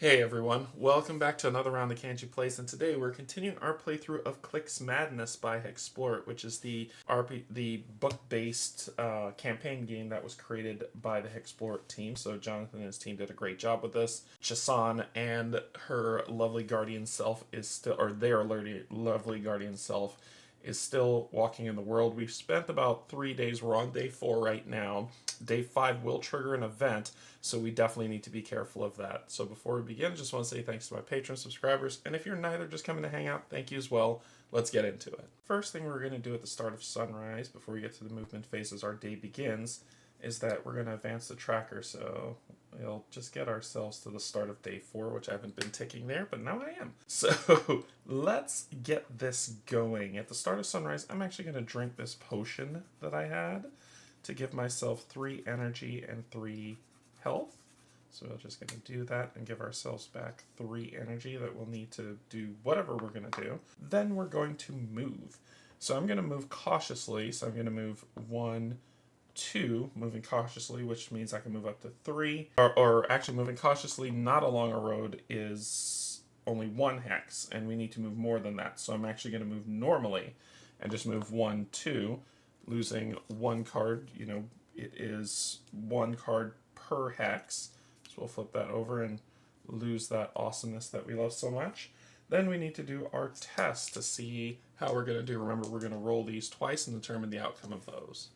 Hey everyone, welcome back to another round of Canje Plays, and today we're continuing our playthrough of Klik's Madness by Hexplore, which is the book-based campaign game that was created by the Hexplore team. So Jonathan and his team did a great job with this. Chasan and her lovely guardian self is still, or their lovely guardian self is still walking in the world. We've spent about 3 days. We're on day 4 right now. Day 5 will trigger an event, so we definitely need to be careful of that. So before we begin, just want to say thanks to my patron subscribers, and if you're neither just coming to hang out, thank you as well. Let's get into it. First thing we're going to do at the start of sunrise, before we get to the movement phase as our day begins, is that we're going to advance the tracker, so we'll just get ourselves to the start of day 4, which I haven't been ticking there, but now I am. So let's get this going. At the start of sunrise, I'm actually going to drink this potion that I had to give myself 3 energy and 3 health. So we're just going to do that and give ourselves back 3 energy that we'll need to do whatever we're going to do. Then we're going to move. So I'm going to move cautiously. So I'm going to move 1, 2, moving cautiously, which means I can move up to 3. Or actually moving cautiously not along a road is only 1 hex, and we need to move more than that. So I'm actually going to move normally and just move 1, 2, losing 1 card. You know, it is 1 card per hex. So we'll flip that over and lose that awesomeness that we love so much. Then we need to do our test to see how we're going to do. Remember, we're going to roll these twice and determine the outcome of those.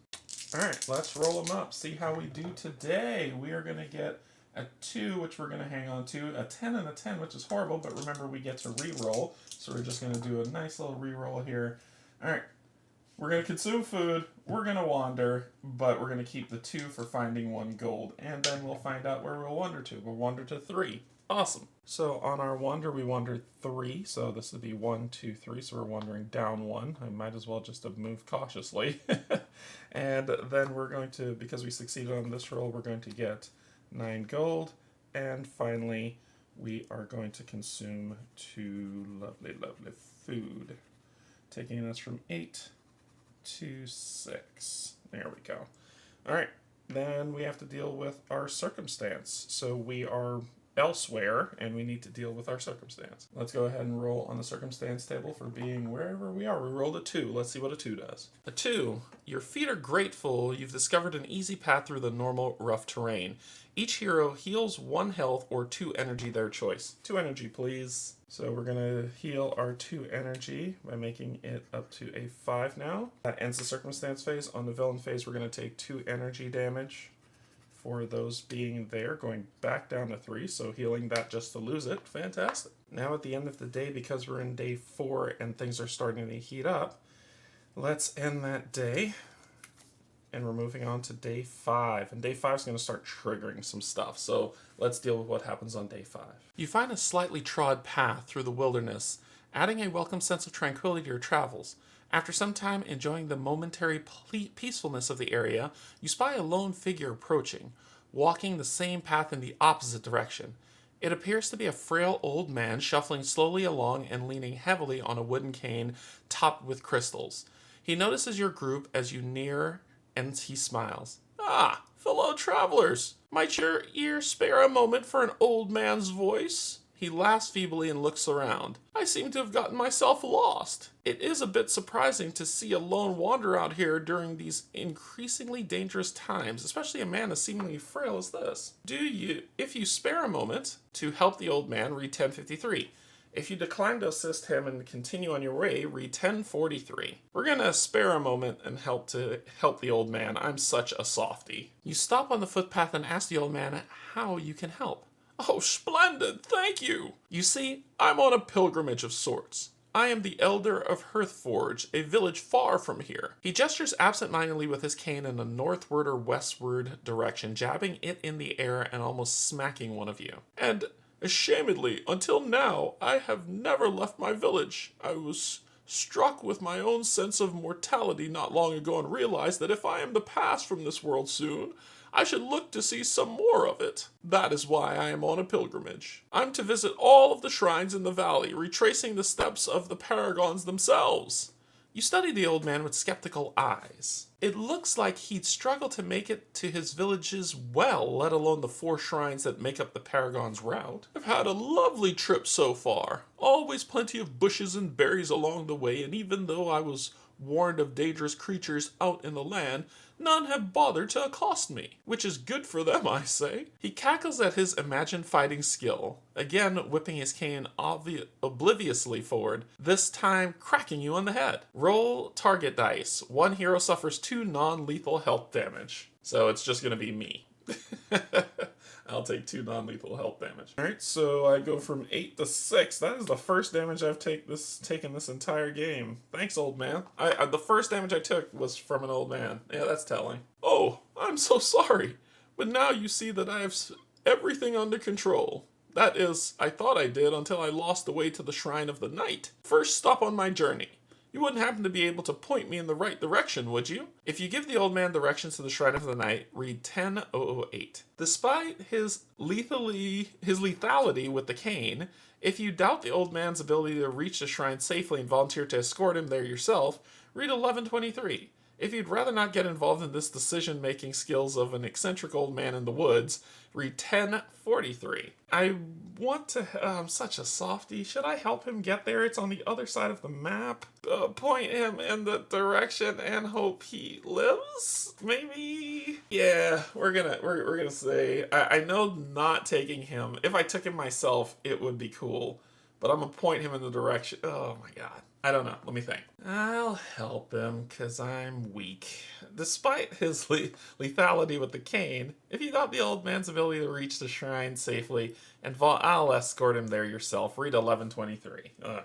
Alright, let's roll them up, see how we do today. We are going to get a 2, which we're going to hang on to, a 10 and a 10, which is horrible, but remember we get to re-roll, so we're just going to do a nice little re-roll here. Alright, we're going to consume food, we're going to wander, but we're going to keep the 2 for finding 1 gold, and then we'll find out where we'll wander to. We'll wander to 3. Awesome. So on our wander, we wandered 3, so this would be 1, 2, 3, so we're wandering down 1. I might as well just have moved cautiously. And then we're going to, because we succeeded on this roll, we're going to get 9 gold, and finally we are going to consume 2 lovely, lovely food, taking us from 8 to 6. There we go. Alright, then we have to deal with our circumstance. So we are elsewhere, and we need to deal with our circumstance. Let's go ahead and roll on the circumstance table for being wherever we are. We rolled a 2. Let's see what a 2 does. A 2. Your feet are grateful. You've discovered an easy path through the normal rough terrain. Each hero heals 1 health or 2 energy, their choice. 2 energy, please. So we're going to heal our 2 energy by making it up to a 5 now. That ends the circumstance phase. On the villain phase, we're going to take 2 energy damage for those being there, going back down to 3, so healing that just to lose it. Fantastic. Now at the end of the day, because we're in day 4 and things are starting to heat up, let's end that day. And we're moving on to day 5. And day 5 is going to start triggering some stuff, so let's deal with what happens on day 5. You find a slightly trod path through the wilderness, adding a welcome sense of tranquility to your travels. After some time enjoying the momentary peacefulness of the area, you spy a lone figure approaching, walking the same path in the opposite direction. It appears to be a frail old man shuffling slowly along and leaning heavily on a wooden cane topped with crystals. He notices your group as you near, and he smiles. "Ah, fellow travelers, might your ear spare a moment for an old man's voice?" He laughs feebly and looks around. "I seem to have gotten myself lost. It is a bit surprising to see a lone wanderer out here during these increasingly dangerous times, especially a man as seemingly frail as this. If you spare a moment to help the old man, read 1053. If you decline to assist him and continue on your way, read 1043. We're gonna spare a moment and help the old man. I'm such a softie." You stop on the footpath and ask the old man how you can help. "Oh, splendid, thank you. You see, I'm on a pilgrimage of sorts. I am the elder of Hearthforge, a village far from here." He gestures absent-mindedly with his cane in a northward or westward direction, jabbing it in the air and almost smacking one of you. "And ashamedly, until now, I have never left my village. I was struck with my own sense of mortality not long ago and realized that if I am to pass from this world soon, I should look to see some more of it. That is why I am on a pilgrimage. I'm to visit all of the shrines in the valley, retracing the steps of the paragons themselves. You study the old man with skeptical eyes. It looks like he'd struggle to make it to his villages well, let alone the 4 shrines that make up the Paragon's route. I've had a lovely trip so far. Always plenty of bushes and berries along the way, and even though I was warned of dangerous creatures out in the land, none have bothered to accost me, which is good for them, I say. He cackles at his imagined fighting skill, again whipping his cane obliviously forward, this time cracking you on the head. Roll target dice. One hero suffers 2 non-lethal health damage. So it's just going to be me. I'll take 2 non-lethal health damage. Alright, so I go from 8 to 6. That is the first damage I've taken this entire game. Thanks, old man. The first damage I took was from an old man. Yeah, that's telling. Oh, I'm so sorry. But now you see that I have everything under control. That is, I thought I did until I lost the way to the Shrine of the Night. First stop on my journey. You wouldn't happen to be able to point me in the right direction, would you? If you give the old man directions to the Shrine of the Night, read 10008. Despite his lethality with the cane, if you doubt the old man's ability to reach the shrine safely and volunteer to escort him there yourself, read 1123. If you'd rather not get involved in this decision-making skills of an eccentric old man in the woods, read 1043. I want to... I'm such a softie. Should I help him get there? It's on the other side of the map. Point him in the direction and hope he lives? Maybe? Yeah, we're gonna say... I know not taking him. If I took him myself, it would be cool. But I'm gonna point him in the direction... Oh my god. I don't know. Let me think. I'll help him, because I'm weak. Despite his lethality with the cane, if you doubt the old man's ability to reach the shrine safely, and I'll escort him there yourself. Read 1123. God,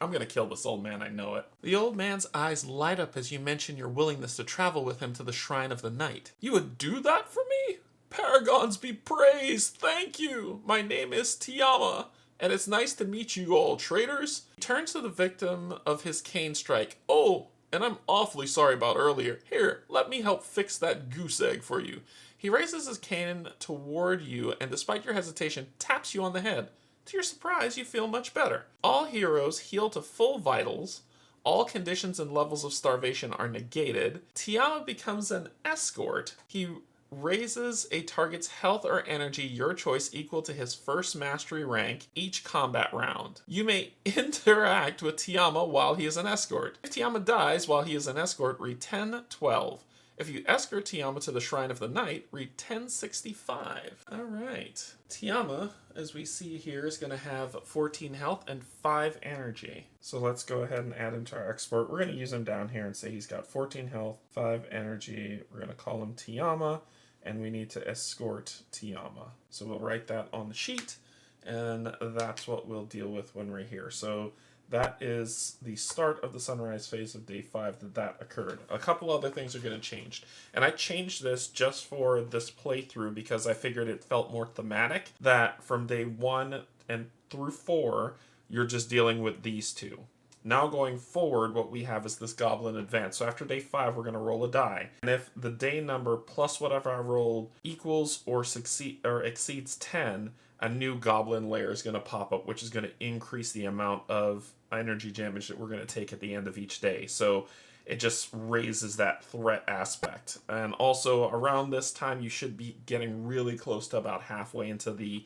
I'm gonna kill this old man, I know it. The old man's eyes light up as you mention your willingness to travel with him to the Shrine of the Night. You would do that for me? Paragons be praised! Thank you! My name is Tiama. And it's nice to meet you all, traders. He turns to the victim of his cane strike. Oh, and I'm awfully sorry about earlier. Here, let me help fix that goose egg for you. He raises his cane toward you and despite your hesitation, taps you on the head. To your surprise, you feel much better. All heroes heal to full vitals. All conditions and levels of starvation are negated. Tiama becomes an escort. He raises a target's health or energy, your choice, equal to his first mastery rank each combat round. You may interact with Tiama while he is an escort. If Tiama dies while he is an escort, read 1012. If you escort Tiama to the Shrine of the Night, read 1065. Alright. Tiama, as we see here, is going to have 14 health and 5 energy. So let's go ahead and add him to our export. We're going to use him down here and say he's got 14 health, 5 energy. We're going to call him Tiama, and we need to escort Tiama. So we'll write that on the sheet, and that's what we'll deal with when we're here. So that is the start of the sunrise phase of day 5 that occurred. A couple other things are going to change. And I changed this just for this playthrough because I figured it felt more thematic, that from day 1 and through 4, you're just dealing with these 2. Now going forward, what we have is this goblin advance. So after day 5, we're going to roll a die. And if the day number plus whatever I rolled equals or exceeds 10, a new goblin layer is going to pop up, which is going to increase the amount of energy damage that we're going to take at the end of each day. So it just raises that threat aspect. And also around this time, you should be getting really close to about halfway into the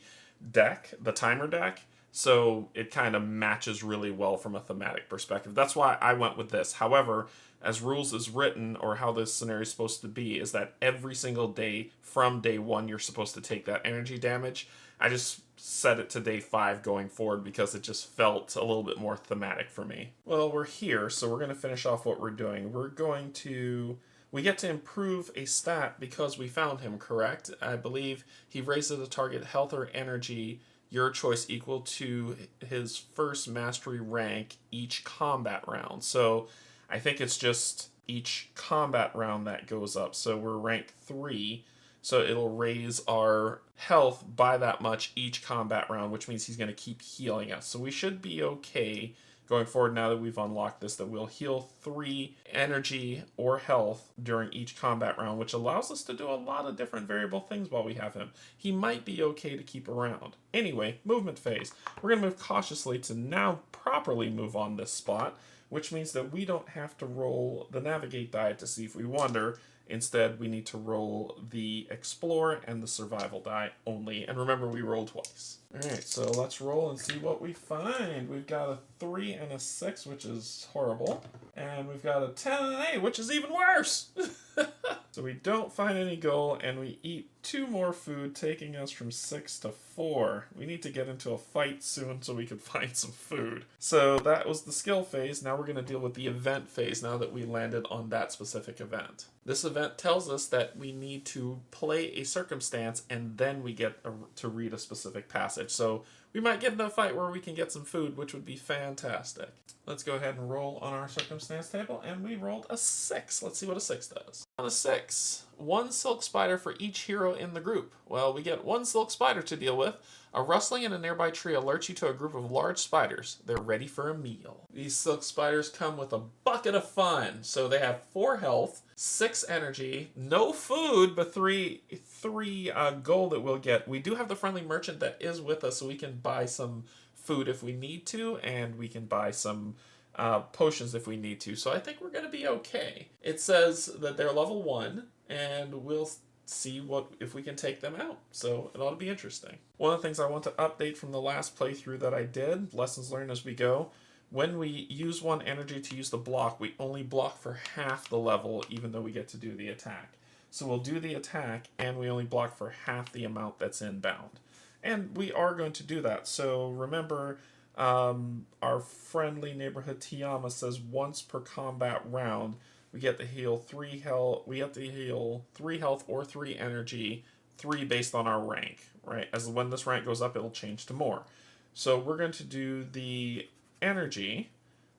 deck, the timer deck. So it kind of matches really well from a thematic perspective. That's why I went with this. However, as rules is written, or how this scenario is supposed to be, is that every single day from day 1, you're supposed to take that energy damage. I just set it to day 5 going forward because it just felt a little bit more thematic for me. Well, we're here, so we're going to finish off what we're doing. We get to improve a stat because we found him, correct? I believe he raises the target health or energy, your choice, equal to his first mastery rank each combat round. So I think it's just each combat round that goes up. So we're rank 3, so it'll raise our health by that much each combat round, which means he's going to keep healing us. So we should be okay going forward now that we've unlocked this, that we'll heal 3 energy or health during each combat round, which allows us to do a lot of different variable things while we have him. He might be okay to keep around. Anyway, movement phase. We're going to move cautiously to now properly move on this spot. which means that we don't have to roll the navigate die to see if we wander. Instead, we need to roll the explore and the survival die only. And remember, we roll twice. All right, so let's roll and see what we find. We've got a 3 and a 6, which is horrible. And we've got a 10 and an 8, which is even worse. So we don't find any gold, and we eat 2 more food, taking us from 6 to 4. We need to get into a fight soon so we can find some food. So that was the skill phase. Now we're going to deal with the event phase now that we landed on that specific event. This event tells us that we need to play a circumstance, and then we get to read a specific passage. So we might get into a fight where we can get some food, which would be fantastic. Let's go ahead and roll on our circumstance table, and we rolled a 6. Let's see what a 6 does. On a 6, 1 silk spider for each hero in the group. Well, we get 1 silk spider to deal with. A rustling in a nearby tree alerts you to a group of large spiders. They're ready for a meal. These silk spiders come with a bucket of fun. So they have 4 health, 6 energy, no food, but 3 gold that we'll get. We do have the friendly merchant that is with us, so we can buy some food if we need to, and we can buy some potions if we need to. So I think we're going to be okay. It says that they're level 1, and we'll see if we can take them out. So it ought to be interesting. One of the things I want to update from the last playthrough that I did, lessons learned as we go, when we use 1 energy to use the block, we only block for half the level, even though we get to do the attack. So we'll do the attack, and we only block for half the amount that's inbound. And we are going to do that. So remember, our friendly neighborhood Tiama says once per combat round, we get to heal 3 health. We have to heal 3 health or 3 energy, 3 based on our rank, right? As when this rank goes up, it'll change to more. So we're going to do the energy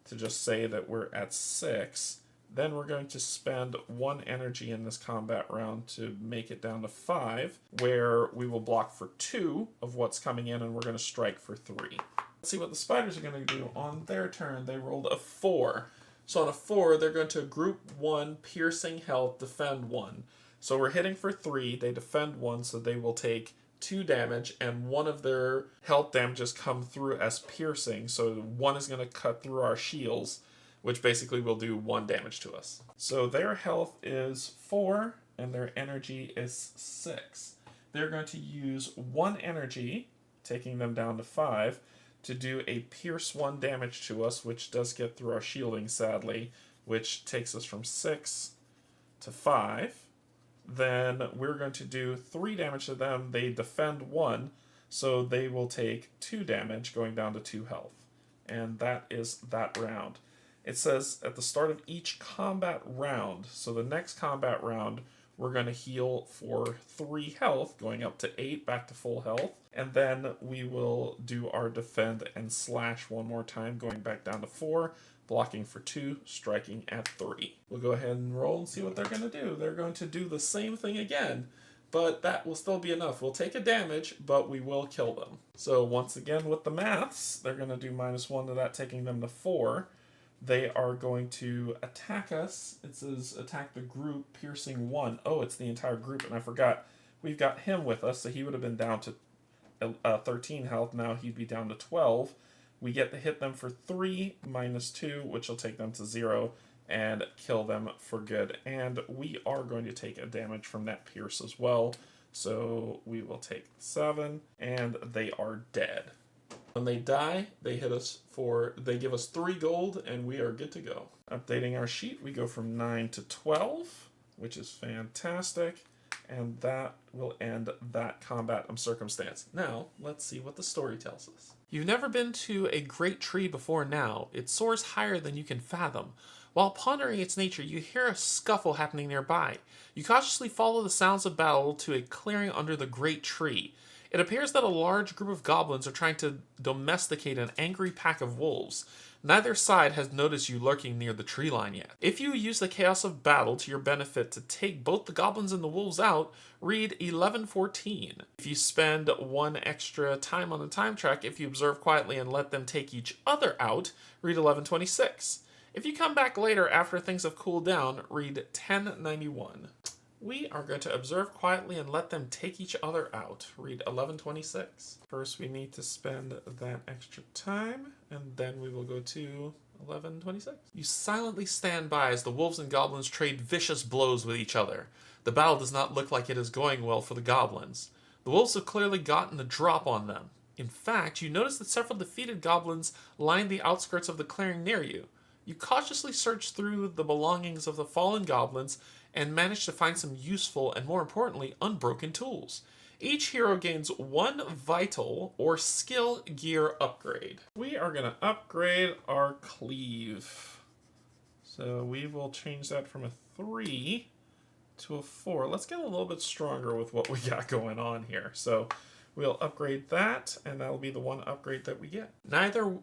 to just say that we're at 6. Then we're going to spend 1 energy in this combat round to make it down to 5, where we will block for 2 of what's coming in, and we're going to strike for 3. Let's see what the spiders are going to do on their turn. They rolled a 4. So on a 4, they're going to group 1, piercing health, defend 1. So we're hitting for 3, they defend 1, so they will take 2 damage, and 1 of their health damages come through as piercing, so 1 is going to cut through our shields, which basically will do 1 damage to us. So their health is 4, and their energy is 6. They're going to use 1 energy, taking them down to 5, to do a pierce 1 damage to us, which does get through our shielding, sadly, which takes us from 6 to 5. Then we're going to do 3 damage to them. They defend 1, so they will take 2 damage, going down to 2 health. And that is that round. It says at the start of each combat round, so the next combat round, we're going to heal for 3 health, going up to 8, back to full health. And then we will do our defend and slash 1 more time, going back down to 4, blocking for 2, striking at 3. We'll go ahead and roll and see what they're going to do. They're going to do the same thing again, but that will still be enough. We'll take a damage, but we will kill them. So once again with the maths, they're going to do -1 to that, taking them to 4. They are going to attack us. It says attack the group, piercing 1. Oh, it's the entire group, and I forgot. We've got him with us, so he would have been down to 13 health. Now he'd be down to 12. We get to hit them for 3 -2, which will take them to 0 and kill them for good. And we are going to take a damage from that pierce as well. So we will take 7, and they are dead. When they die, they give us 3 gold, and we are good to go. Updating our sheet, we go from 9 to 12, which is fantastic. And that will end that combat circumstance. Now, let's see what the story tells us. You've never been to a great tree before now. It soars higher than you can fathom. While pondering its nature, you hear a scuffle happening nearby. You cautiously follow the sounds of battle to a clearing under the great tree. It appears that a large group of goblins are trying to domesticate an angry pack of wolves. Neither side has noticed you lurking near the tree line yet. If you use the chaos of battle to your benefit to take both the goblins and the wolves out, read 1114. If you spend 1 extra time on the time track, if you observe quietly and let them take each other out, read 1126. If you come back later after things have cooled down, read 1091. We are going to observe quietly and let them take each other out. Read 1126. First, we need to spend that extra time, and then we will go to 11:26. You silently stand by as the wolves and goblins trade vicious blows with each other. The battle does not look like it is going well for the goblins. The wolves have clearly gotten a drop on them. In fact, you notice that several defeated goblins line the outskirts of the clearing near you. You cautiously search through the belongings of the fallen goblins and manage to find some useful and, more importantly, unbroken tools. Each hero gains one vital or skill gear upgrade. We are going to upgrade our cleave. So we will change that from a 3 to a 4. Let's get a little bit stronger with what we got going on here. So we'll upgrade that, and that'll be the one upgrade that we get. Near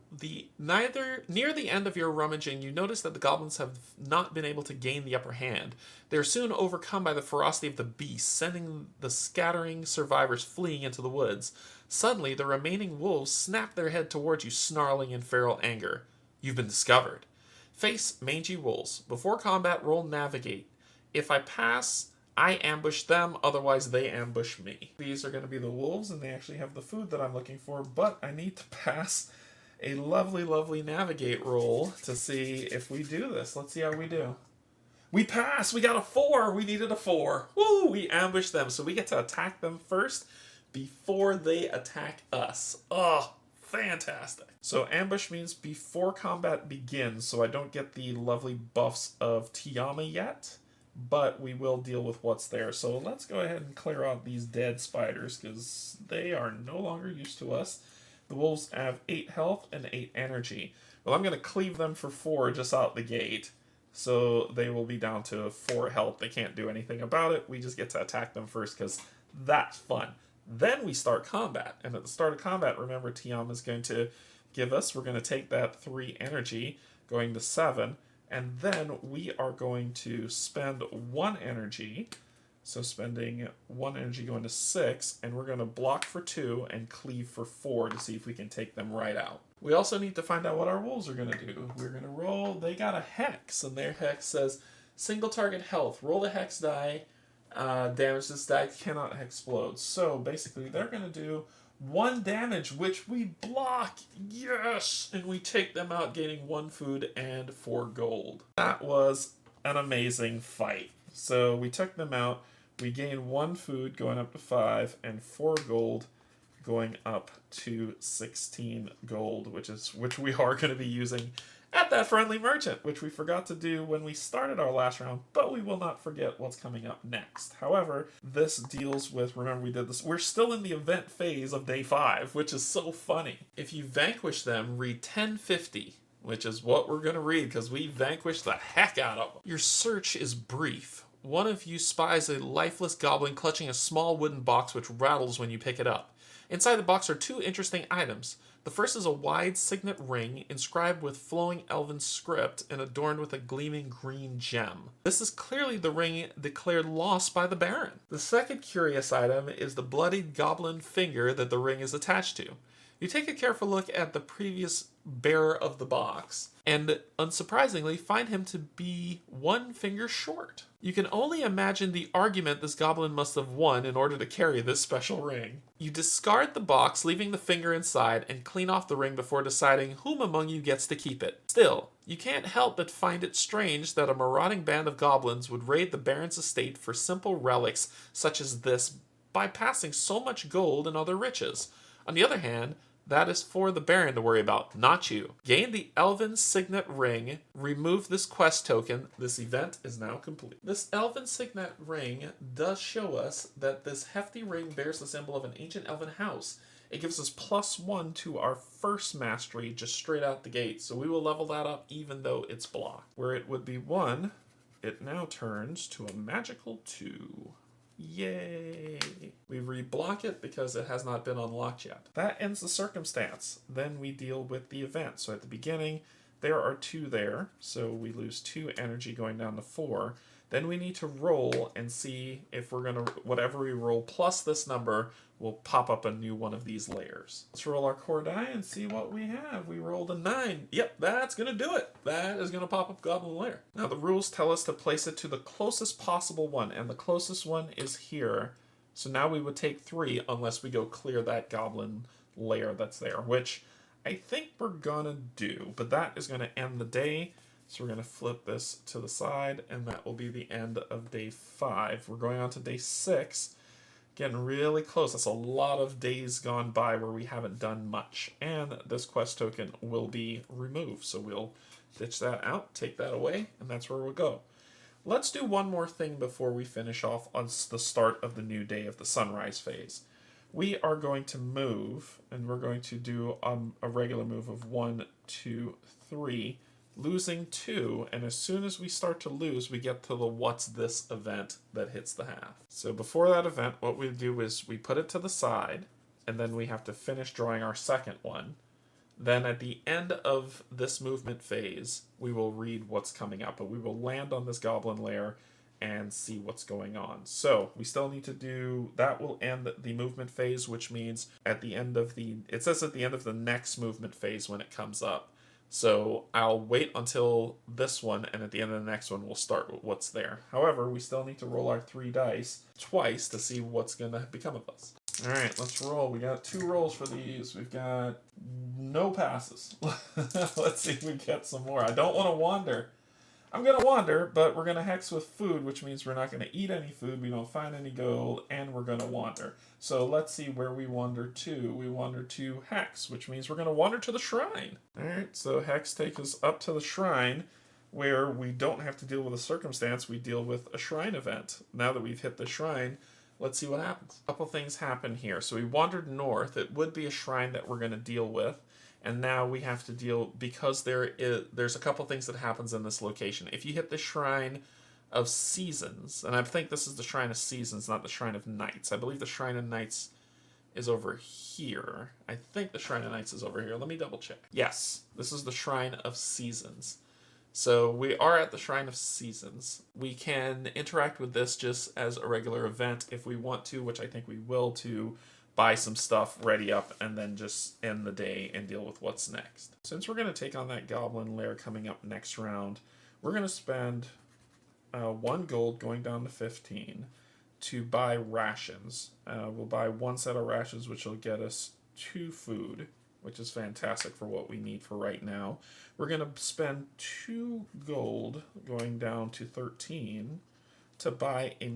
the end of your rummaging, you notice that the goblins have not been able to gain the upper hand. They are soon overcome by the ferocity of the beast, sending the scattering survivors fleeing into the woods. Suddenly, the remaining wolves snap their head towards you, snarling in feral anger. You've been discovered. Face mangy wolves. Before combat, roll navigate. If I pass, I ambush them, otherwise they ambush me. These are going to be the wolves, and they actually have the food that I'm looking for, but I need to pass a lovely, lovely navigate roll to see if we do this. Let's see how we do. We passed! We got a 4! We needed a 4. Woo! We ambushed them, so we get to attack them first before they attack us. Oh, fantastic. So ambush means before combat begins, so I don't get the lovely buffs of Tiama yet, but we will deal with what's there. So let's go ahead and clear out these dead spiders, because they are no longer used to us. The wolves have 8 health and 8 energy. Well, I'm going to cleave them for 4 just out the gate, so they will be down to 4 health. They can't do anything about it. We just get to attack them first, because that's fun. Then we start combat, and at the start of combat, remember, Tiama is going to give us, we're going to take that 3 energy, going to 7, and then we are going to spend 1 energy, so spending 1 energy going to 6, and we're going to block for 2 and cleave for 4 to see if we can take them right out. We also need to find out what our wolves are going to do. We're going to roll, they got a hex, and their hex says, single target health, roll a hex die, damage this die cannot explode. So basically they're going to do 1 damage, which we block. Yes! And we take them out, gaining 1 food and 4 gold. That was an amazing fight. So we took them out. We gained 1 food, going up to 5, and 4 gold, going up to 16 gold, which we are going to be using at that friendly merchant, which we forgot to do when we started our last round, but we will not forget what's coming up next. However, this deals with, remember we did this, we're still in the event phase of day 5, which is so funny. If you vanquish them, read 1050, which is what we're going to read, because we vanquished the heck out of them. Your search is brief. One of you spies a lifeless goblin clutching a small wooden box which rattles when you pick it up. Inside the box are 2 interesting items. The first is a wide signet ring inscribed with flowing elven script and adorned with a gleaming green gem. This is clearly the ring declared lost by the Baron. The second curious item is the bloodied goblin finger that the ring is attached to. You take a careful look at the previous bearer of the box, and unsurprisingly find him to be 1 finger short. You can only imagine the argument this goblin must have won in order to carry this special ring. You discard the box, leaving the finger inside, and clean off the ring before deciding whom among you gets to keep it. Still, you can't help but find it strange that a marauding band of goblins would raid the Baron's estate for simple relics such as this, bypassing so much gold and other riches. On the other hand, that is for the Baron to worry about, not you. Gain the Elven Signet Ring, remove this quest token, this event is now complete. This Elven Signet Ring does show us that this hefty ring bears the symbol of an ancient elven house. It gives us +1 to our first mastery just straight out the gate, so we will level that up even though it's blocked. Where it would be 1, it now turns to a magical 2. Yay! We reblock it because it has not been unlocked yet. That ends the circumstance. Then we deal with the event. So at the beginning, there are 2 there. So we lose 2 energy going down to 4. Then we need to roll and see if we're going to, whatever we roll plus this number will pop up a new one of these layers. Let's roll our core die and see what we have. We rolled a 9. Yep, that's going to do it. That is going to pop up Goblin Lair. Now the rules tell us to place it to the closest possible one, and the closest one is here. So now we would take 3 unless we go clear that Goblin Lair that's there, which I think we're gonna do, but that is gonna end the day. So we're gonna flip this to the side, and that will be the end of day 5. We're going on to day 6. Getting really close. That's a lot of days gone by where we haven't done much. And this quest token will be removed. So we'll ditch that out, take that away, and that's where we'll go. Let's do one more thing before we finish off on the start of the new day of the sunrise phase. We are going to move, and we're going to do a regular move of 1, 2, 3, losing 2, and as soon as we start to lose, we get to the what's this event that hits the half. So before that event, what we do is we put it to the side, and then we have to finish drawing our second one. Then at the end of this movement phase, we will read what's coming up, but we will land on this goblin lair and see what's going on. So we still need to do that. Will end the movement phase, which means at the end of it says at the end of the next movement phase when it comes up. So I'll wait until this one, and at the end of the next one we'll start with what's there. However, we still need to roll our 3 dice twice to see what's gonna become of us. All right, let's roll. We got 2 rolls for these. We've got no passes. Let's see if we get some more. I don't want to wander. I'm going to wander, but we're going to hex with food, which means we're not going to eat any food, we don't find any gold, and we're going to wander. So let's see where we wander to. We wander to hex, which means we're going to wander to the shrine. All right, so hex takes us up to the shrine, where we don't have to deal with a circumstance, we deal with a shrine event. Now that we've hit the shrine, let's see what happens. A couple things happen here. So we wandered north. It would be a shrine that we're going to deal with. And now we have to deal, because there's a couple things that happens in this location. If you hit the Shrine of Seasons, and I think this is the Shrine of Seasons, not the Shrine of Nights. I believe the Shrine of Nights is over here. I think the Shrine of Nights is over here. Let me double check. Yes, this is the Shrine of Seasons. So we are at the Shrine of Seasons. We can interact with this just as a regular event if we want to, which I think we will, to buy some stuff, ready up, and then just end the day and deal with what's next. Since we're going to take on that goblin lair coming up next round, we're going to spend 1 gold going down to 15 to buy rations. We'll buy 1 set of rations, which will get us 2 food, which is fantastic for what we need for right now. We're going to spend 2 gold going down to 13 to buy a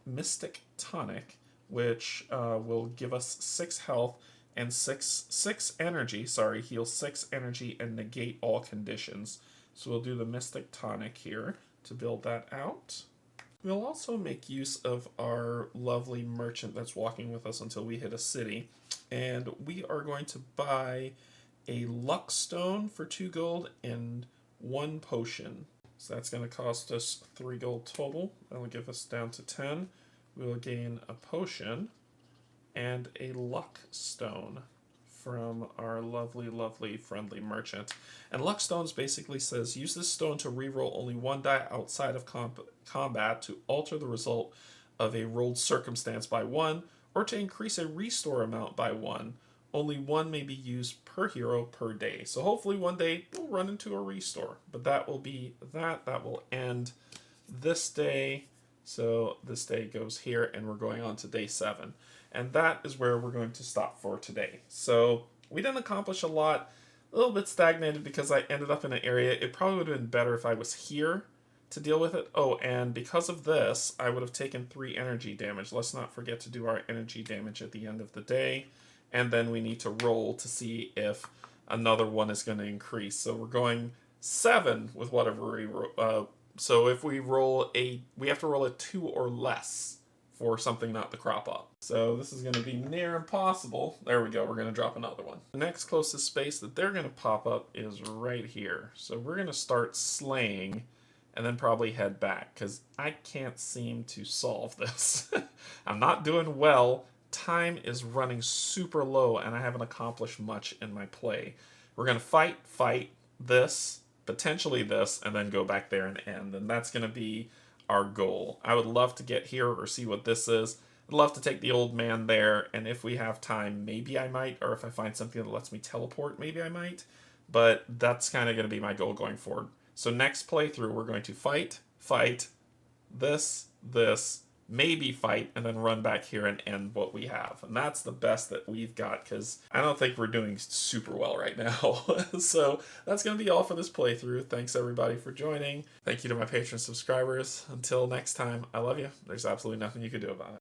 mystic tonic, which will give us 6 health and 6 energy. Sorry, heal 6 energy and negate all conditions. So we'll do the Mystic Tonic here to build that out. We'll also make use of our lovely merchant that's walking with us until we hit a city. And we are going to buy a luck stone for 2 gold and 1 potion. So that's going to cost us 3 gold total. That'll give us down to 10. We'll gain a potion and a luck stone from our lovely, lovely, friendly merchant. And luck stones basically says, use this stone to reroll only 1 die outside of combat to alter the result of a rolled circumstance by 1, or to increase a restore amount by 1. Only 1 may be used per hero per day. So hopefully one day we'll run into a restore. But that will be that. That will end this day. So this day goes here, and we're going on to day 7. And that is where we're going to stop for today. So we didn't accomplish a lot, a little bit stagnated because I ended up in an area. It probably would have been better if I was here to deal with it. Oh, and because of this, I would have taken 3 energy damage. Let's not forget to do our energy damage at the end of the day. And then we need to roll to see if another one is going to increase. So we're going 7 with whatever we roll. So if we roll we have to roll a 2 or less for something not to crop up. So this is going to be near impossible. There we go. We're going to drop another one. The next closest space that they're going to pop up is right here. So we're going to start slaying and then probably head back because I can't seem to solve this. I'm not doing well. Time is running super low and I haven't accomplished much in my play. We're going to fight this, potentially this, and then go back there and end. And that's going to be our goal. I would love to get here or see what this is. I'd love to take the old man there, and if we have time, maybe I might, or if I find something that lets me teleport, maybe I might. But that's kind of going to be my goal going forward. So next playthrough, we're going to fight, this, maybe fight, and then run back here and end what we have. And that's the best that we've got, because I don't think we're doing super well right now. So that's going to be all for this playthrough. Thanks everybody for joining. Thank you to my Patreon subscribers. Until next time, I love you. There's absolutely nothing you can do about it.